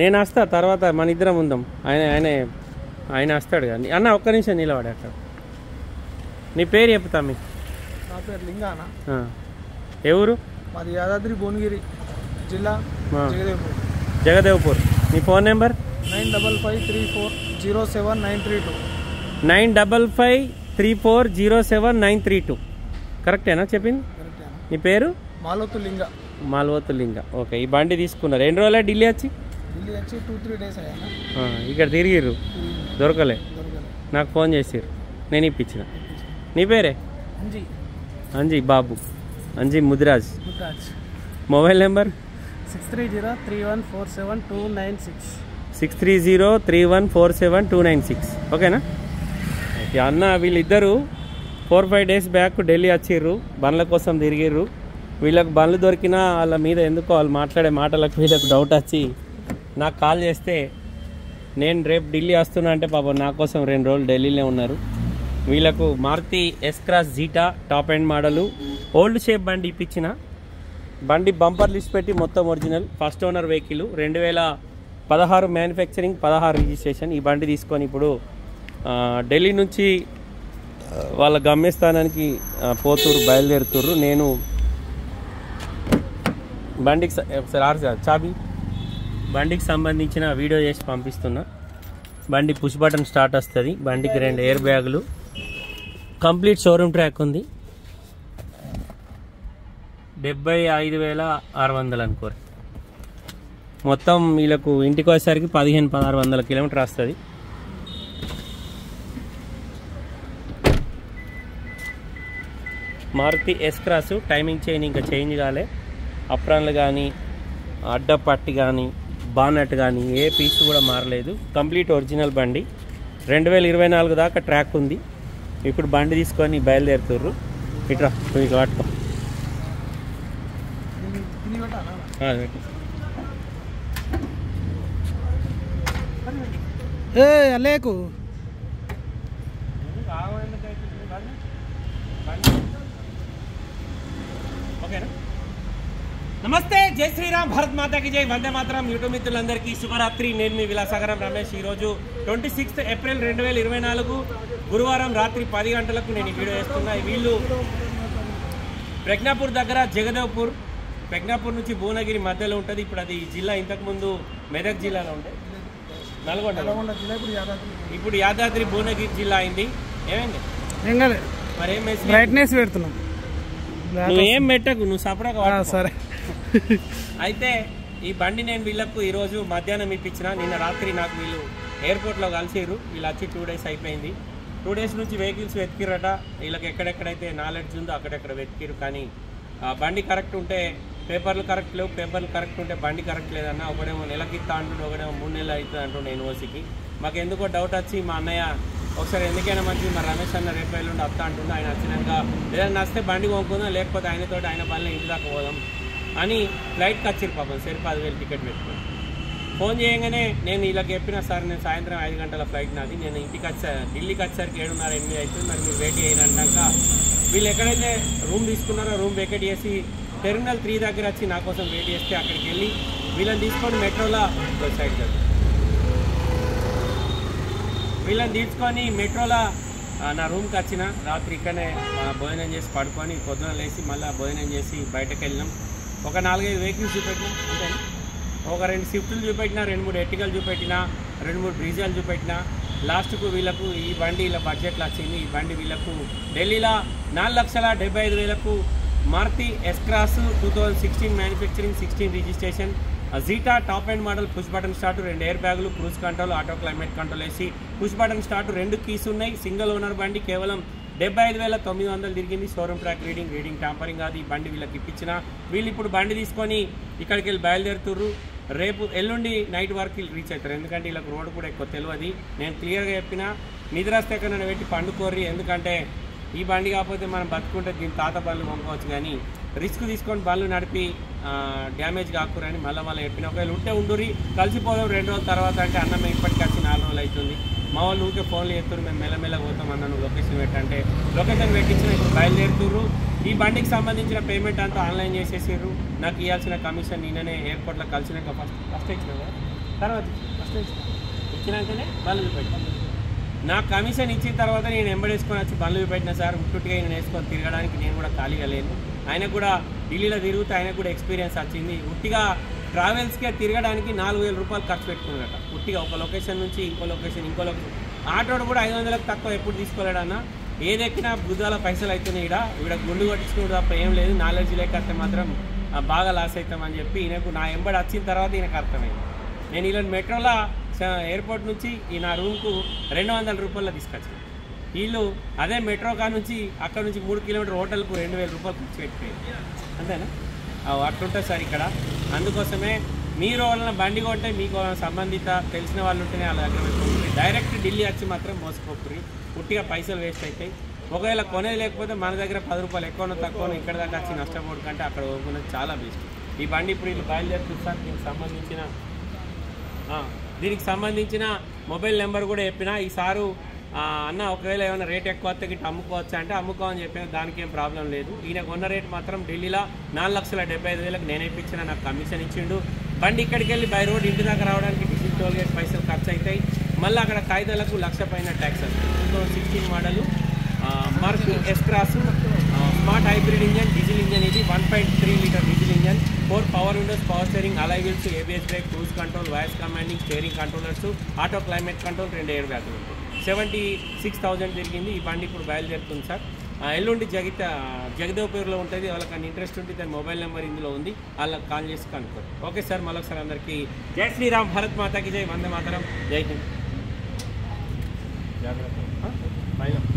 నేను వస్తా తర్వాత మన ఇద్దరం ఉందాం. ఆయన వస్తాడు కానీ అన్న ఒక్క నిమిషం నిలబడి అక్కడ. నీ పేరు చెప్తా మీకు. నా పేరు లింగాన. ఎవరు? మాది యాదాద్రి భువనగిరి జిల్లా, జగదేవ్పూర్. నీ ఫోన్ నెంబర్ 9553407932. 9553407932. కరెక్టేనా చెప్పింది? నీ పేరు? మాల్వతు లింగ. ఓకే. ఈ బండి తీసుకున్నారు ఎన్ని రోజులే? ఢిల్లీ వచ్చి 2-3 days అయ్యా. ఇక్కడ తిరిగిర్రు, దొరకలే, నాకు ఫోన్ చేసిర్రు, నేను ఇప్పించిన. నీ పేరే? అంజీ బాబు, అంజీ ముదిరాజ్. Mobile number 6303147296. 6303147296. ఓకేనా? ఓకే అన్న, వీళ్ళిద్దరూ 4-5 days బ్యాక్ ఢిల్లీ వచ్చిర్రు, బండ్ల కోసం తిరిగిర్రు. వీళ్ళకి బండ్లు దొరికినా వాళ్ళ మీద ఎందుకో వాళ్ళు మాట్లాడే మాటలకు వీళ్ళకి డౌట్ వచ్చి నాకు కాల్ చేస్తే, నేను రేపు ఢిల్లీ వస్తున్నా అంటే పాపం నా కోసం 2 రోజులు ఢిల్లీలో ఉన్నారు. వీళ్ళకు Maruti S-Cross Zeta top end model old shape బండి ఇప్పించిన. బండి బంపర్ లిస్ట్ పెట్టి మొత్తం original first owner vehicle, 2016 manufacturing, 16 registration. ఈ బండి తీసుకొని ఇప్పుడు ఢిల్లీ నుంచి వాళ్ళ గమ్యస్థానానికి పోతుర్రు, బయలుదేరుతుర్రు. నేను బండికి ఒకసారి చాబీ బండికి సంబంధించిన వీడియో చేసి పంపిస్తున్నా. బండి పుష్ బటన్ స్టార్ట్ వస్తుంది. బండికి 2 ఎయిర్ బ్యాగులు, కంప్లీట్ షోరూమ్ ట్రాక్ ఉంది. 75,600 అనుకోరు. మొత్తం వీళ్ళకు ఇంటికి వచ్చేసరికి 1500-1600 కిలోమీటర్ వస్తుంది. మారుతి S-Cross టైమింగ్ చైన్ ఇంకా చేంజ్ కాలే. అప్రాన్లు కానీ, అడ్డపట్టి కానీ, బానట్ కానీ ఏ పీస్ కూడా మారలేదు. కంప్లీట్ ఒరిజినల్ బండి. 2024 దాకా ట్రాక్ ఉంది. ఇప్పుడు బండి తీసుకొని బయలుదేరుతుర్రు. ఇట్రా మీకు పట్టుకో. లేకు ఓకేనా? నమస్తే, జై శ్రీరామ్, భారత్ మాతాకి జై, వందే మాతరం. యూట్యూబ్ మిత్రులందరికీ శుభరాత్రి. నేను మీ విలాసాగరం రమేష్. ఈరోజు 26 ఏప్రిల్ 2024 గురువారం రాత్రి 10 గంటలకు నేను ఈ వీడియో చేస్తున్నా. వీళ్ళు ప్రజ్ఞాపూర్ దగ్గర జగదేవ్పూర్, ప్రజ్ఞాపూర్ నుంచి భువనగిరి మధ్యలో ఉంటుంది. ఇప్పుడు అది జిల్లా, ఇంతకుముందు మెదక్ జిల్లాలో ఉండే, నల్గొండ జిల్లా. ఇప్పుడు యాదాద్రి భువనగిరి జిల్లా అయింది. ఏమైంది మరి? ఏం బ్రైట్నెస్ పెడుతున్నాం. నువ్వేం పెట్టకు, నువ్వు సపరేట్గా. సరే. అయితే ఈ బండి నేను వీళ్ళకు ఈరోజు మధ్యాహ్నం ఇప్పించిన. నిన్న రాత్రి నాకు వీళ్ళు ఎయిర్పోర్ట్లో కలిసిర్రు. వీళ్ళు వచ్చి 2 days అయిపోయింది. 2 days నుంచి వెహికల్స్ వెతికిరట. వీళ్ళకి ఎక్కడెక్కడైతే నాలెడ్జ్ ఉందో అక్కడెక్కడ వెతికిరు. కానీ బండి కరెక్ట్ ఉంటే పేపర్లు కరెక్ట్ లేవు, పేపర్లు కరెక్ట్ ఉంటే బండి కరెక్ట్ లేదన్న. ఒకడేమో నెలకి ఇస్తా అంటుండే, ఒకడేమో 3 నెలలు అవుతుంది అంటుండే యూనివర్సిటీకి. మాకు ఎందుకో డౌట్ వచ్చి మా అన్నయ్య ఒకసారి ఎందుకైనా మంచిది మా రమేష్ అన్న రేపు నుండి వస్తా అంటుండే. ఆయన వచ్చినాక ఏదైనా నచ్చితే బండి కొనుక్కుందాం, లేకపోతే ఆయనతో ఆయన పనులు ఇంటి దాకా పోదాం అని ఫ్లైట్కి వచ్చిరు. పాపం సరే 10,000 టికెట్ పెట్టుకుని ఫోన్ చేయగానే నేను వీళ్ళకి చెప్పిన, సార్ నేను సాయంత్రం 5 గంటల ఫ్లైట్ నాది, నేను ఇంటికి ఢిల్లీకి వచ్చేసరికి 7:30-8 అవుతుంది, మరి మీరు వెయిట్ చేయనంటాక వీళ్ళు ఎక్కడైతే రూమ్ తీసుకున్నారో రూమ్ వెకేట్ చేసి టెర్మినల్ 3 దగ్గర వచ్చి నా కోసం వెయిట్ చేస్తే అక్కడికి వెళ్ళి వీళ్ళని తీసుకొని మెట్రోలో సైడ్ కదా వీళ్ళని తీసుకొని మెట్రోలో నా రూమ్కి వచ్చిన. రాత్రి ఇక్కడనే భోజనం చేసి పడుకొని పొద్దున లేచి మళ్ళీ భోజనం చేసి బయటకు వెళ్ళినాం. ఒక 4-5 వెహికల్స్ చూపెట్టినాం. అంటే ఒక 2 స్విఫ్ట్లు చూపెట్టినా, 2-3 ఎర్టిగాలు చూపెట్టినా, 2-3 బ్రీజాలు చూపెట్టినా. లాస్ట్కు వీళ్ళకు ఈ బండి ఇలా బడ్జెట్లో వచ్చింది. ఈ బండి వీళ్ళకు ఢిల్లీలో 4,75,000కు Maruti S-Cross 2016 manufacturing, 16 registration, zeta top end model, push button start, 2 air బ్యాగులు, cruise control, auto climate control వేసి పుష్ బటన్ స్టార్ట్, 2 కీస్ ఉన్నాయి. సింగిల్ ఓనర్ బండి. కేవలం 75,900 తిరిగింది. షోరూమ్ ట్రాక్ రీడింగ్ టాంపరింగ్ కాదు. ఈ బండి వీళ్ళకి ఇప్పించిన. వీళ్ళు ఇప్పుడు బండి తీసుకొని ఇక్కడికి వెళ్ళి బయలుదేరుతుర్రు. రేపు ఎల్లుండి నైట్ వరకు రీచ్ అవుతారు. ఎందుకంటే వీళ్ళకి రోడ్ కూడా ఎక్కువ తెలియదు. నేను క్లియర్గా చెప్పిన, నిద్రాస్తే ఎక్కడ పెట్టి పండుకోర్రి. ఎందుకంటే ఈ బండి కాకపోతే మనం బతుకుంటే దీని తాత బండ్లు కొనుక్కోవచ్చు, కానీ రిస్క్ తీసుకొని బండ్లు నడిపి డ్యామేజ్ కాకూరని మళ్ళీ చెప్పిన. ఒకవేళ ఉంటే ఉండురి, కలిసిపోదాం 2 రోజుల తర్వాత అంటే అన్న మేము ఇప్పటికి వచ్చి 4 రోజులు అవుతుంది. మా వాళ్ళు ఊరికే ఫోన్లు చేస్తారు, మేము మెల్లమెల్ల పోతాం అన్న, నువ్వు లొకేషన్ పెట్టంటే లొకేషన్ పెట్టించిన. ఇప్పుడు బయలుదేరుతుర్రు. ఈ బండికి సంబంధించిన పేమెంట్ అంతా ఆన్లైన్ చేసేసారు. నాకు ఇవ్వాల్సిన కమిషన్ నిన్ననే ఎయిర్పోర్ట్లో కలిసినాక ఫస్ట్ ఇచ్చిన తర్వాత ఇచ్చినాకనే బండ్లు చూపెట్టాను. నాకు కమిషన్ ఇచ్చిన తర్వాత నేను ఎంబడేసుకొని వచ్చి బండ్లు చూపెట్టిన సార్. ఉట్టుగా నేను వేసుకొని తిరగడానికి నేను కూడా ఖాళీగా లేను. ఆయనకు కూడా ఢిల్లీలో తిరుగుతూ ఆయనకు కూడా ఎక్స్పీరియన్స్ వచ్చింది. ఉట్టిగా ట్రావెల్స్కే తిరగడానికి 4,000 రూపాయలు ఖర్చు పెట్టుకున్నాడట. ఉట్టిగా ఒక లొకేషన్ నుంచి ఇంకో లొకేషన్. ఆటోడు కూడా 500లకు తక్కువ ఎప్పుడు తీసుకోలేడన్నా. ఏదెక్కినా బుద్ధాల పైసలు అవుతున్నాయి. ఈడ గుండు కొట్టించుకుని తప్ప ఏం లేదు. నాలెడ్జ్ లేకపోతే మాత్రం బాగా లాస్ అవుతామని చెప్పి ఈయనకు నా ఎంబడి వచ్చిన తర్వాత ఈయనకు అర్థమైంది. నేను ఇలా మెట్రోలో ఎయిర్పోర్ట్ నుంచి ఈ నా రూమ్కు 200 రూపాయలు తీసుకొచ్చాను. వీళ్ళు అదే మెట్రో కా నుంచి అక్కడ నుంచి 3 కిలోమీటర్ హోటల్కు 2,000 రూపాయలు ఖర్చు పెట్టిపోయింది. అంతేనా? అట్లుంటుంది సార్ ఇక్కడ. అందుకోసమే మీరు వాళ్ళని బండి కొంటే మీకు సంబంధిత తెలిసిన వాళ్ళు ఉంటేనే వాళ్ళ దగ్గర పెట్టుకుంటుంది. డైరెక్ట్ ఢిల్లీ వచ్చి మాత్రం మోసపోకురి. పుట్టిగా పైసలు వేస్ట్ అవుతాయి. ఒకవేళ కొనేది లేకపోతే మన దగ్గర 10 రూపాయలు ఎక్కువనో తక్కువనో ఇక్కడ దాకా వచ్చి నష్టపోడు కంటే అక్కడ పోకున్నది చాలా బెస్ట్. ఈ బండి ఇప్పుడు వీళ్ళు బయలుదేరుతుంది సార్. దీనికి సంబంధించిన మొబైల్ నెంబర్ కూడా చెప్పిన. ఈ సారు అన్న ఒకవేళ ఏమైనా రేట్ ఎక్కువ వస్తే గిట్ట అమ్ముకోవచ్చా అంటే అమ్ముకోవని చెప్పిన. దానికి ఏం ప్రాబ్లం లేదు. ఈయన కొన్న రేట్ మాత్రం ఢిల్లీలో 4,75,000 నేను ఇప్పించిన. నాకు కమిషన్ ఇచ్చిండు. బండి ఇక్కడికి వెళ్ళి బై రోడ్ ఇంటి దాకా రావడానికి డీజిల్ టోల్ గేట్ పైసలు ఖర్చు అవుతాయి. మళ్ళీ అక్కడ కాయిదాలకు 1,00,000 పైన ట్యాక్స్ వస్తుంది. 2016 మోడలు మర్క్ S cross smart hybrid engine, diesel engine. ఇది 1.3 litre diesel engine. 4 power windows, power steering, alloy wheels, ABS brake, cruise control, voice commanding, steering controllers, auto climate control, 2 air బ్యాగులు ఉంటాయి. 76,000 తిరిగింది. ఈ బండి ఇప్పుడు బయలుదేరుతుంది సార్. ఎల్లుండి జగదేవ్పూర్లో ఉంటుంది. వాళ్ళకి ఇంట్రెస్ట్ ఉంటే దాని మొబైల్ నెంబర్ ఇందులో ఉంది. వాళ్ళకి కాల్ చేసి కనుక్కోండి. Okay sir. మరొకసారి అందరికీ జై శ్రీరామ్, భారత్ మాతాకి జై, వందే మాతరం, జై హింద్. జాగ్రత్త.